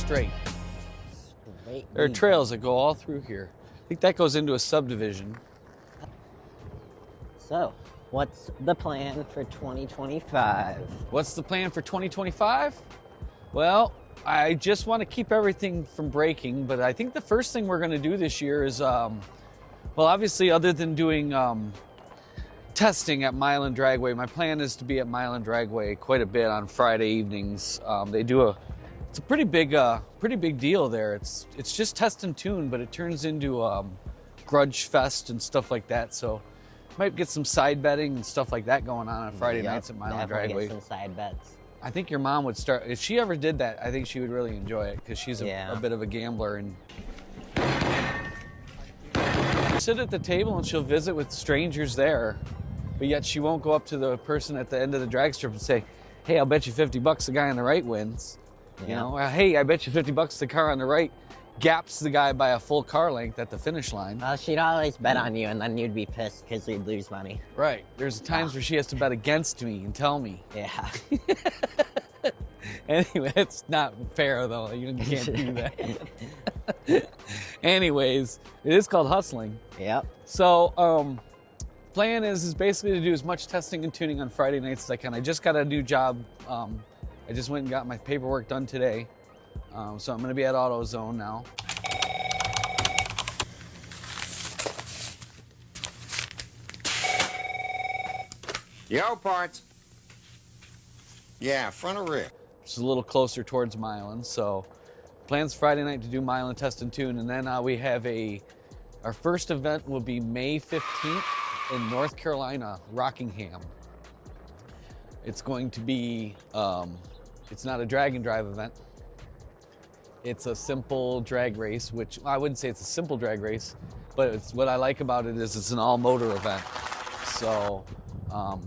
straight. Straight. There are trails that go all through here. I think that goes into a subdivision. So, what's the plan for 2025? What's the plan for 2025? Well, I just want to keep everything from breaking, but I think the first thing we're going to do this year is, well, obviously, other than doing testing at Mile and Dragway, my plan is to be at Mile and Dragway quite a bit on Friday evenings. It's a pretty big deal there. It's just test and tune, but it turns into grudge fest and stuff like that. So might get some side betting and stuff like that going on Friday nights at Mile and Dragway. Get some side bets. I think your mom would start, if she ever did that, I think she would really enjoy it because she's a bit of a gambler. And sit at the table and she'll visit with strangers there, but yet she won't go up to the person at the end of the drag strip and say, hey, I'll bet you $50 the guy on the right wins. Yeah. You know, hey, I bet you $50 the car on the right gaps the guy by a full car length at the finish line. Well, she'd always bet on you, and then you'd be pissed because you'd lose money. Right. There's times where she has to bet against me and tell me. Yeah. Anyway, it's not fair, though. You can't do that. Anyways, it is called hustling. Yep. So, plan is basically to do as much testing and tuning on Friday nights as I can. I just got a new job. I just went and got my paperwork done today. So I'm going to be at AutoZone now. Yo, parts. Yeah, front or rear. It's a little closer towards Milan. So plans Friday night to do Milan test and tune. And then we have our first event will be May 15th in North Carolina, Rockingham. It's going to be, it's not a drag and drive event. It's a simple drag race, which I wouldn't say it's a simple drag race, but what I like about it is it's an all motor event. So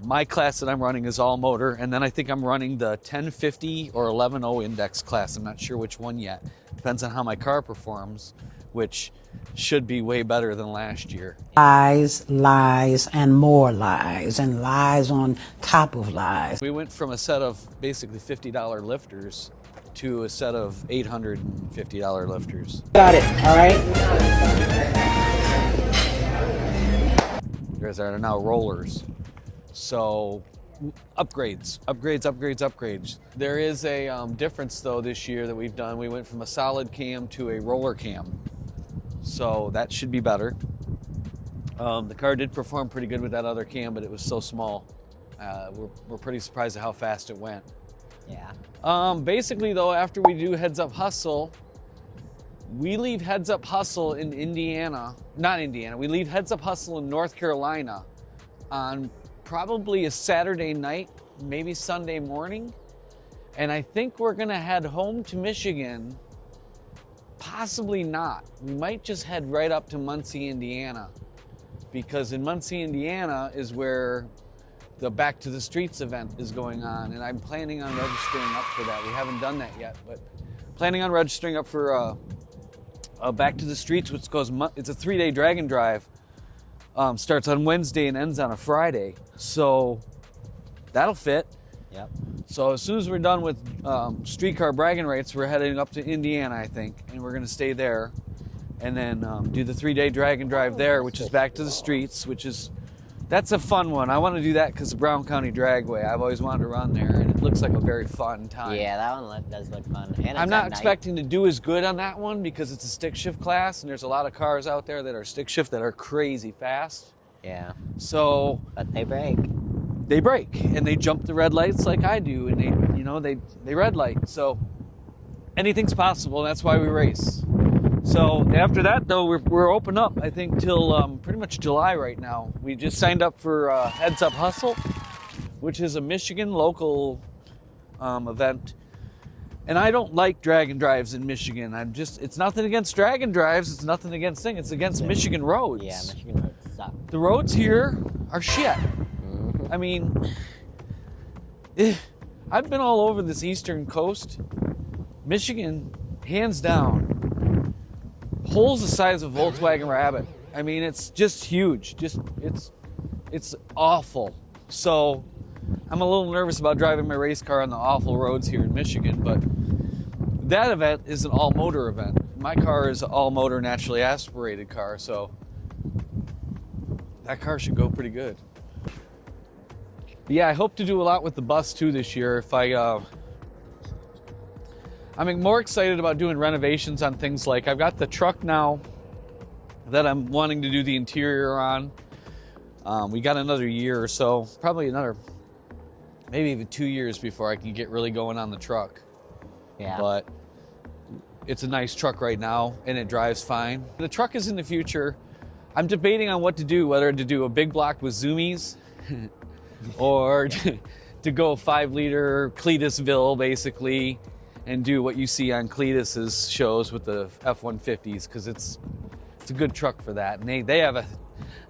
my class that I'm running is all motor, and then I think I'm running the 1050 or 11.0 index class. I'm not sure which one yet. Depends on how my car performs, which should be way better than last year. Lies, lies, and more lies, and lies on top of lies. We went from a set of basically $50 lifters to a set of $850 lifters. Got it, all right? There's are now rollers. So upgrades. There is a difference though this year that we've done. We went from a solid cam to a roller cam. So that should be better. The car did perform pretty good with that other cam, but it was so small. We're pretty surprised at how fast it went. Yeah. Basically though, after we do Heads Up Hustle, we leave Heads Up Hustle in we leave Heads Up Hustle in North Carolina on probably a Saturday night, maybe Sunday morning. And I think we're gonna head home to Michigan. Possibly not. We might just head right up to Muncie, Indiana, because in Muncie, Indiana is where the Back to the Streets event is going on, and I'm planning on registering up for that. We haven't done that yet, but planning on registering up for Back to the Streets, which goes, it's a 3-day drag and drive. Starts on Wednesday and ends on a Friday. So that'll fit. Yep. So as soon as we're done with streetcar bragging rights, we're heading up to Indiana, I think, and we're gonna stay there and then do the 3-day drag and drive there, which is Back to the Streets, that's a fun one. I want to do that because of Brown County Dragway. I've always wanted to run there, and it looks like a very fun time. Yeah, that one does look fun. And I'm not expecting to do as good on that one because it's a stick shift class, and there's a lot of cars out there that are stick shift that are crazy fast. Yeah. So. But they break. They break, and they jump the red lights like I do, and they red light. So anything's possible, and that's why we race. So after that, though, we're open up, I think, till pretty much July right now. We just signed up for Heads Up Hustle, which is a Michigan local event. And I don't like drag and drives in Michigan. It's nothing against drag and drives. It's nothing against things. It's against Michigan roads. Yeah, Michigan roads suck. The roads here are shit. I mean, I've been all over this eastern coast. Michigan, hands down, holes the size of a Volkswagen Rabbit. I mean, it's just huge. It's awful. So I'm a little nervous about driving my race car on the awful roads here in Michigan, but that event is an all-motor event. My car is an all-motor, naturally aspirated car, so that car should go pretty good. But yeah, I hope to do a lot with the bus too this year. If I'm more excited about doing renovations on things like I've got the truck now that I'm wanting to do the interior on. We got another year or so, probably another, maybe even 2 years before I can get really going on the truck. Yeah. But it's a nice truck right now and it drives fine. The truck is in the future. I'm debating on what to do, whether to do a big block with zoomies or to go 5-liter Cletusville basically and do what you see on Cletus's shows with the F-150s, because it's a good truck for that. And they have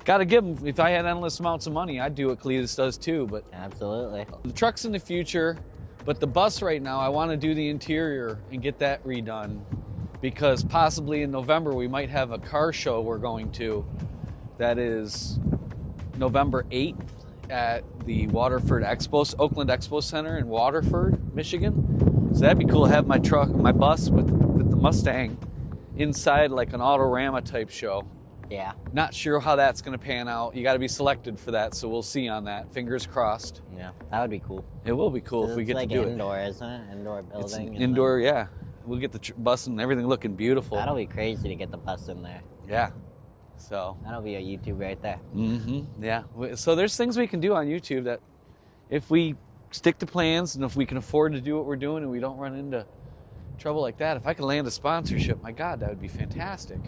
gotta give them, if I had endless amounts of money, I'd do what Cletus does too. But Absolutely. the truck's in the future, but the bus right now, I want to do the interior and get that redone, because possibly in November we might have a car show we're going to that is November 8th at the Oakland Expo Center in Waterford, Michigan. So that'd be cool to have my bus with the Mustang inside like an Autorama type show. Yeah. Not sure how that's going to pan out. You got to be selected for that, so we'll see on that. Fingers crossed. Yeah, that would be cool. It will be cool if we get to do it. It's like indoor, isn't it? Indoor building. It's and indoor, yeah. We'll get the bus and everything looking beautiful. That'll be crazy to get the bus in there. Yeah. So. That'll be a YouTube right there. Mm-hmm. Yeah. So there's things we can do on YouTube that, if we stick to plans and if we can afford to do what we're doing and we don't run into trouble like that, if I could land a sponsorship, my God, that would be fantastic.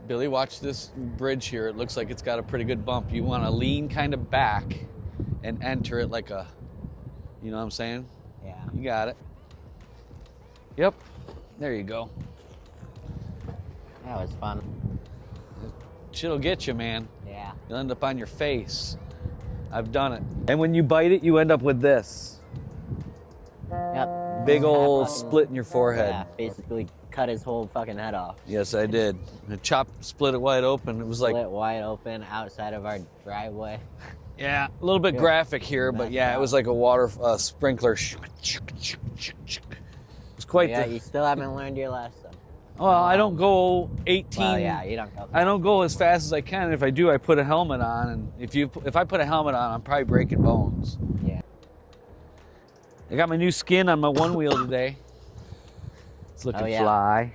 Billy, watch this bridge here. It looks like it's got a pretty good bump. You want to lean kind of back and enter it like a, you know what I'm saying? Yeah. You got it. Yep. There you go. That was fun. Shit'll get you, man. Yeah. You'll end up on your face. I've done it. And when you bite it, you end up with this. Yep. Big old split in your forehead. Yeah, basically cut his whole fucking head off. Yes, I did. Split it wide open. It was like... Split wide open outside of our driveway. Yeah, a little bit graphic here, but yeah, it was like a water sprinkler. It was quite Yeah, you still haven't learned your lesson. Well, I don't go 18. Well, yeah, you don't go. I don't go as fast as I can. If I do, I put a helmet on, and if I put a helmet on, I'm probably breaking bones. Yeah. I got my new skin on my one wheel today. It's looking fly.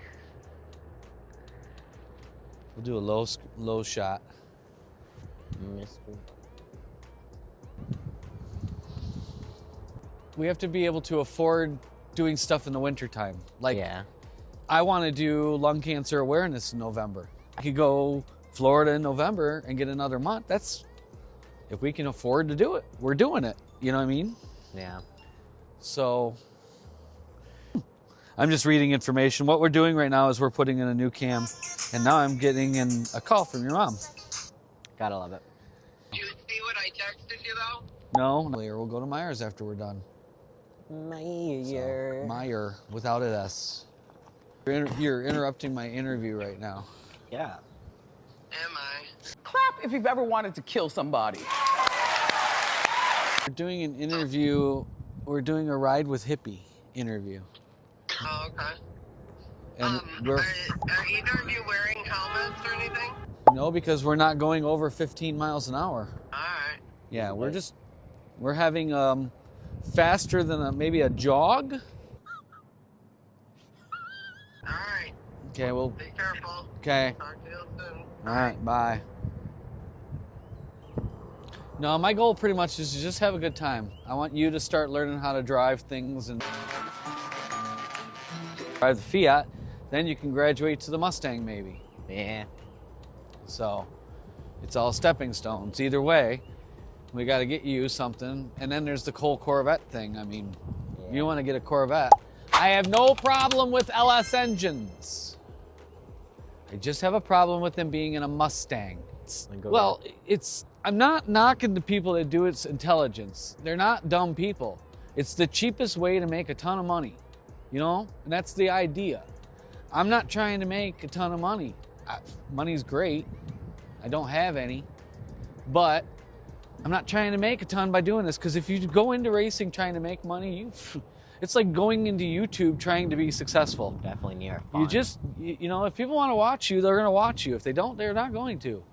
We'll do a low shot. We have to be able to afford doing stuff in the wintertime. Like, yeah. I want to do lung cancer awareness in November. I could go Florida in November and get another month. That's, if we can afford to do it, we're doing it. You know what I mean? Yeah. So, I'm just reading information. What we're doing right now is we're putting in a new cam, and now I'm getting in a call from your mom. Gotta love it. Did you see what I texted you, though? No, we'll go to Myers after we're done. Meyer. Meyer, without an S. You're interrupting my interview right now. Yeah. Am I? Clap if you've ever wanted to kill somebody. We're doing an interview. We're doing a ride with Hippy interview. Oh, okay. And are either of you wearing helmets or anything? No, because we're not going over 15 miles an hour. All right. Yeah, we're having faster than maybe a jog. All right. Okay, well. Be careful. Okay. Talk to you soon. All right, bye. No, my goal pretty much is to just have a good time. I want you to start learning how to drive things and drive the Fiat. Then you can graduate to the Mustang maybe. Yeah. So it's all stepping stones. Either way, we got to get you something. And then there's the whole Corvette thing. I mean, you want to get a Corvette. I have no problem with LS engines. I just have a problem with them being in a Mustang. I'm not knocking the people that do its intelligence. They're not dumb people. It's the cheapest way to make a ton of money, you know? And that's the idea. I'm not trying to make a ton of money. Money's great. I don't have any. But I'm not trying to make a ton by doing this, because if you go into racing trying to make money, It's like going into YouTube trying to be successful. Definitely near fun. You just, you know, if people want to watch you, they're going to watch you. If they don't, they're not going to.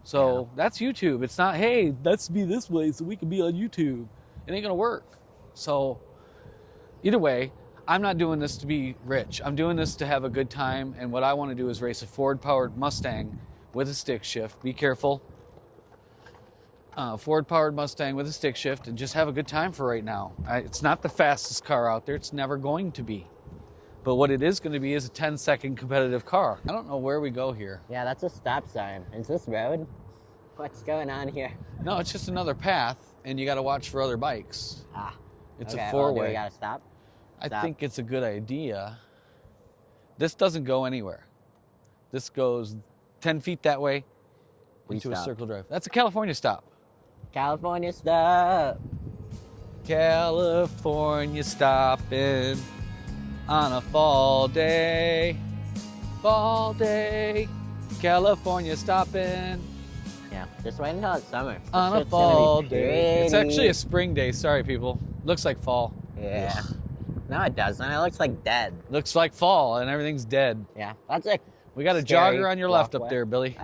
So that's YouTube. It's not, hey, let's be this way so we can be on YouTube. It ain't going to work. So either way, I'm not doing this to be rich. I'm doing this to have a good time. And what I want to do is race a Ford-powered Mustang with a stick shift. Be careful. Ford-powered Mustang with a stick shift and just have a good time for right now. It's not the fastest car out there. It's never going to be. But what it is going to be is a 10-second competitive car. I don't know where we go here. Yeah, that's a stop sign. Is this road? What's going on here? No, it's just another path, and you got to watch for other bikes. Ah. It's okay, a well, do four-way. we gotta stop? I think it's a good idea. This doesn't go anywhere. This goes 10 feet that way into a stop. circle drive. That's a California stop. California stop. California stopping on a fall day. Fall day. California stopping Yeah, just wait until it's summer. This on a shit's gonna be fall day. It's pretty. actually a spring day. Sorry, people. Looks like fall. Yeah. Ugh. No, it doesn't. It looks like dead. Looks like fall and everything's dead. Yeah, that's a We got a scary jogger on your left up walkway. there, Billy.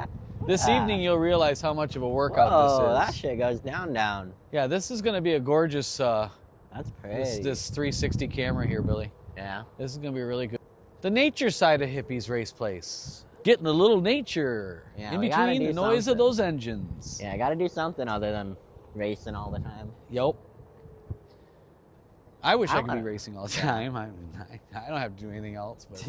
This Ah. evening you'll realize how much of a workout Whoa, this that is. shit goes down. Yeah, this is going to be a gorgeous That's pretty. this 360 camera here, Billy. Yeah. This is going to be really good. The nature side of Hippy's race place. Getting a little nature Yeah, in we gotta between the do noise of something. those engines. Yeah, I gotta do something other than racing all the time. Yep. I wish I could be wanna- racing all the time. I mean, I don't have to do anything else, but